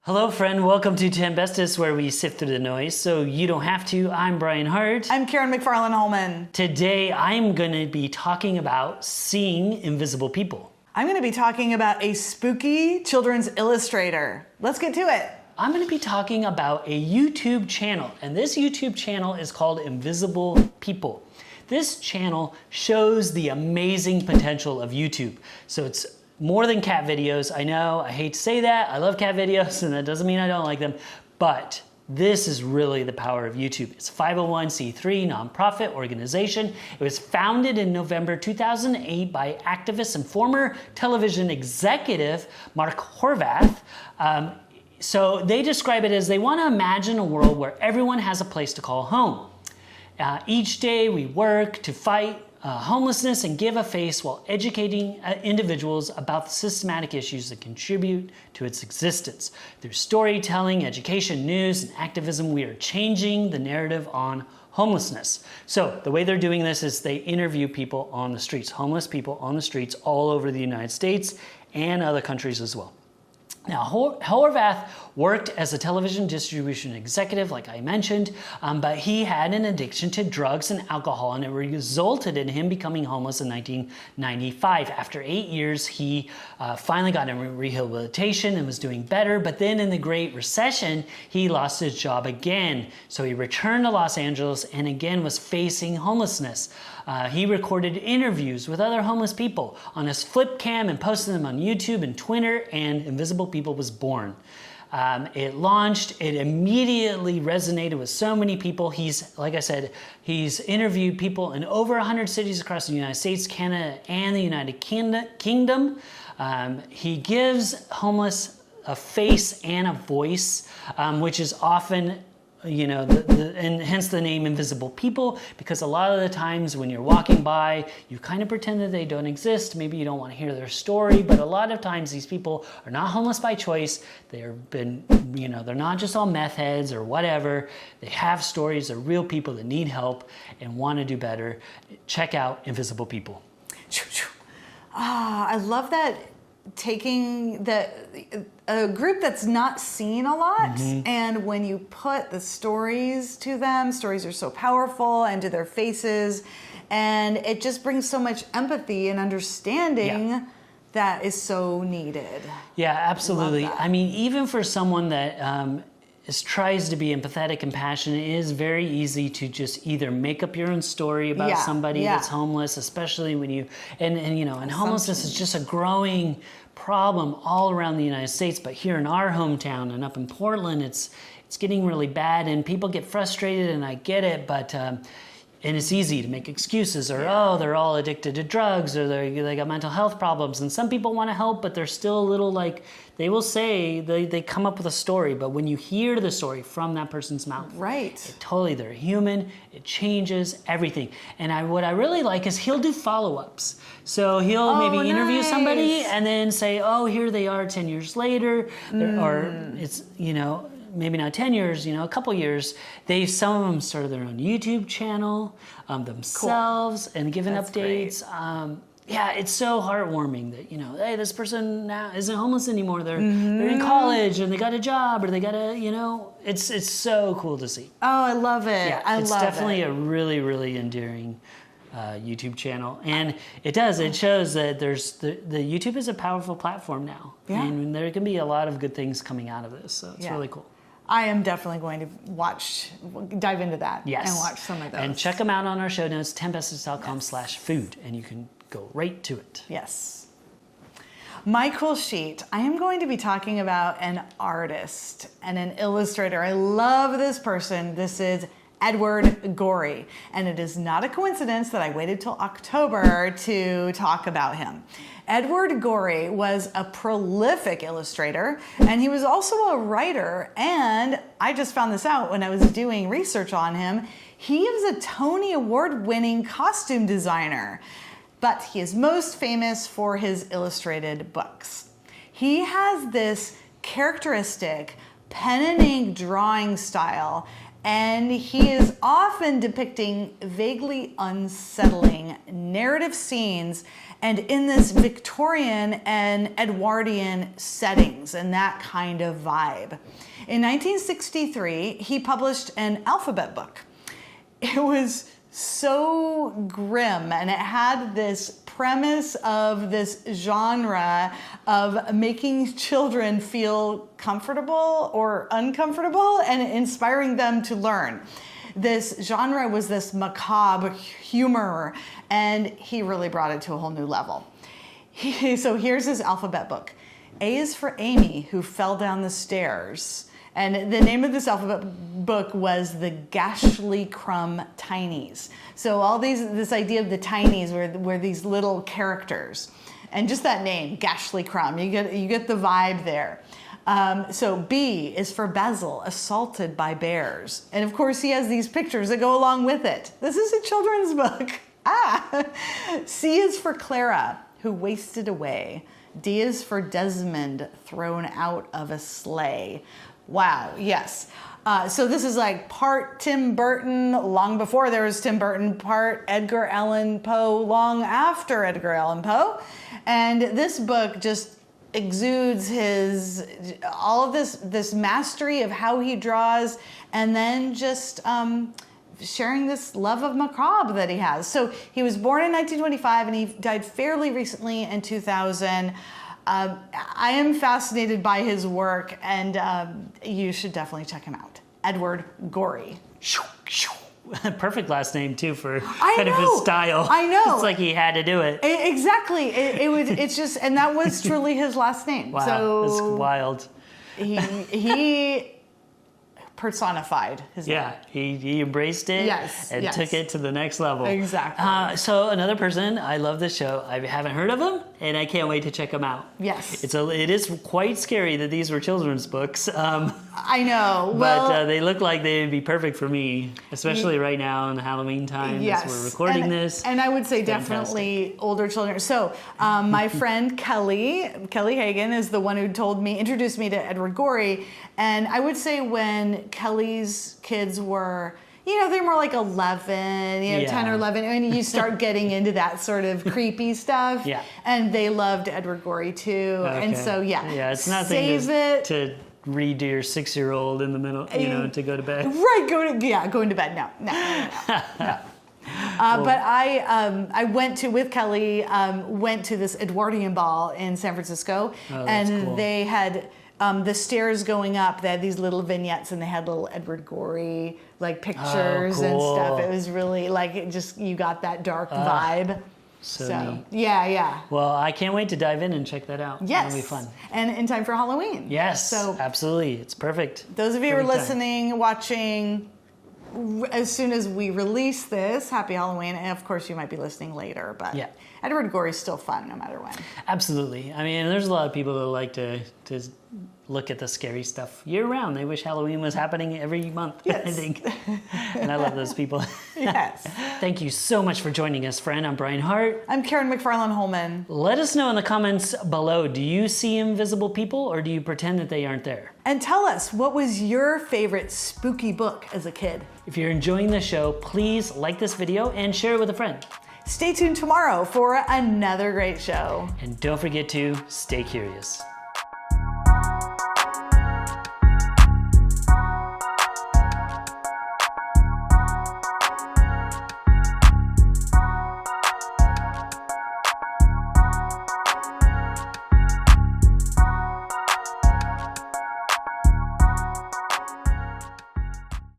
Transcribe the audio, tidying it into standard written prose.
Hello friend, welcome to Bestest, where we sift through the noise so you don't have to. I'm Brian Hart. I'm Karen McFarland-Holman. Today I'm going to be talking about seeing invisible people. I'm going to be talking about a spooky children's illustrator. Let's get to it. I'm going to be talking about a YouTube channel, and this YouTube channel is called Invisible People. This channel shows the amazing potential of YouTube. So it's more than cat videos. I know, I hate to say that. I love cat videos, and that doesn't mean I don't like them, but this is really the power of YouTube. It's a 501c3 nonprofit organization. It was founded in November 2008 by activist and former television executive Mark Horvath. So they describe it as they want to imagine a world where everyone has a place to call home. Each day we work to fight homelessness and give a face while educating individuals about the systematic issues that contribute to its existence. Through storytelling, education, news, and activism, we are changing the narrative on homelessness. So the way they're doing this is they interview people on the streets, homeless people on the streets all over the United States and other countries as well. Now, Horvath worked as a television distribution executive, like I mentioned, but he had an addiction to drugs and alcohol, and it resulted in him becoming homeless in 1995. After 8 years, he finally got in rehabilitation and was doing better, but then in the Great Recession, he lost his job again. So he returned to Los Angeles and again was facing homelessness. He recorded interviews with other homeless people on his flip cam and posted them on YouTube and Twitter, and Invisible People was born. It launched, it immediately resonated with so many people. He's, like I said, he's interviewed people in over 100 cities across the United States, Canada, and the United Kingdom. He gives homeless a face and a voice, which is often, you know, and hence the name Invisible People, because a lot of the times when you're walking by, you kind of pretend that they don't exist. Maybe you don't want to hear their story, but a lot of times these people are not homeless by choice. They're not just all meth heads or whatever. They have stories. They're real people that need help and want to do better. Check out Invisible People. I love that, taking a group that's not seen a lot, and when you put the stories to them, stories are so powerful, and to their faces, and it just brings so much empathy and understanding that is so needed. Yeah, absolutely. I mean, even for someone that tries to be empathetic and passionate, it is very easy to just either make up your own story about somebody that's homeless, especially when you, and homelessness is just a growing problem all around the United States, but here in our hometown and up in Portland, it's getting really bad, and people get frustrated, and I get it, but and it's easy to make excuses, or oh, they're all addicted to drugs, or they got mental health problems, and some people want to help, but they're still a little like, they will say, they come up with a story, but when you hear the story from that person's mouth, they're human, it changes everything. And what I really like is he'll do follow-ups. So he'll maybe interview somebody and then say, oh, here they are 10 years later, or it's, maybe not 10 years, a couple years. Some of them started their own YouTube channel themselves and given updates. Yeah, it's so heartwarming that, hey, this person now isn't homeless anymore. They're in college and they got a job, or they got a, it's so cool to see. Oh, I love it. Yeah, it's definitely a really, really endearing YouTube channel, and it shows that the YouTube is a powerful platform now, and there can be a lot of good things coming out of this, so it's really cool. I am definitely going to dive into that and watch some of those. And check them out on our show notes, bestest.com/food, and you can go right to it. Yes. My cool sheet, I am going to be talking about an artist and an illustrator. I love this person. This is Edward Gorey, and it is not a coincidence that I waited till October to talk about him. Edward Gorey was a prolific illustrator, and he was also a writer, and I just found this out when I was doing research on him. He is a Tony Award-winning costume designer, but he is most famous for his illustrated books. He has this characteristic pen and ink drawing style, And he is often depicting vaguely unsettling narrative scenes and in this Victorian and Edwardian settings and that kind of vibe. In 1963, he published an alphabet book. It was so grim, and it had this premise of this genre of making children feel comfortable or uncomfortable and inspiring them to learn. This genre was this macabre humor, and he really brought it to a whole new level. So here's his alphabet book. A is for Amy, who fell down the stairs. And the name of this alphabet book was the Gashly Crumb Tinies. So all this idea of the tinies were these little characters. And just that name, Gashly Crumb, you get the vibe there. So B is for Basil, assaulted by bears. And of course he has these pictures that go along with it. This is a children's book. C is for Clara, who wasted away. D is for Desmond, thrown out of a sleigh. Wow, yes. So this is like part Tim Burton, long before there was Tim Burton, part Edgar Allan Poe, long after Edgar Allan Poe. And this book just exudes all of this mastery of how he draws, and then just sharing this love of macabre that he has. So he was born in 1925 and he died fairly recently in 2000. I am fascinated by his work, and you should definitely check him out. Edward Gorey. Perfect last name too for kind of his style. I know. It's like he had to do it. Exactly. It's just, and that was truly his last name. Wow, so that's wild. He personified his name. Yeah, he embraced it and took it to the next level. Exactly. So another person, I love this show. I haven't heard of him, and I can't wait to check him out. Yes. It is quite scary that these were children's books. I know. But they look like they'd be perfect for me, especially right now in the Halloween time as we're recording this. And I would say definitely older children. So my friend Kelly Hagan is the one who introduced me to Edward Gorey. And I would say when Kelly's kids were, they're more like 11, 10 or 11, and you start getting into that sort of creepy stuff. Yeah. And they loved Edward Gorey too. Okay. And so, yeah, it's nothing to read to your 6-year-old in the middle, to go to bed. Right, going to bed. No. But I went with Kelly, went to this Edwardian ball in San Francisco, and cool. They had the stairs going up. They had these little vignettes, and they had little Edward Gorey pictures and stuff. It was really you got that dark vibe. So neat. Yeah. Well, I can't wait to dive in and check that out. Yes. It'll be fun. And in time for Halloween. Yes, so absolutely. It's perfect. Those of you who are listening, watching, as soon as we release this, happy Halloween. And of course, you might be listening later, but Edward Gorey is still fun no matter when. Absolutely. I mean, there's a lot of people that like to look at the scary stuff year round. They wish Halloween was happening every month, I think. And I love those people. Yes. Thank you so much for joining us, friend. I'm Brian Hart. I'm Karen McFarland-Holman. Let us know in the comments below, do you see invisible people or do you pretend that they aren't there? And tell us, what was your favorite spooky book as a kid? If you're enjoying the show, please like this video and share it with a friend. Stay tuned tomorrow for another great show. And don't forget to stay curious.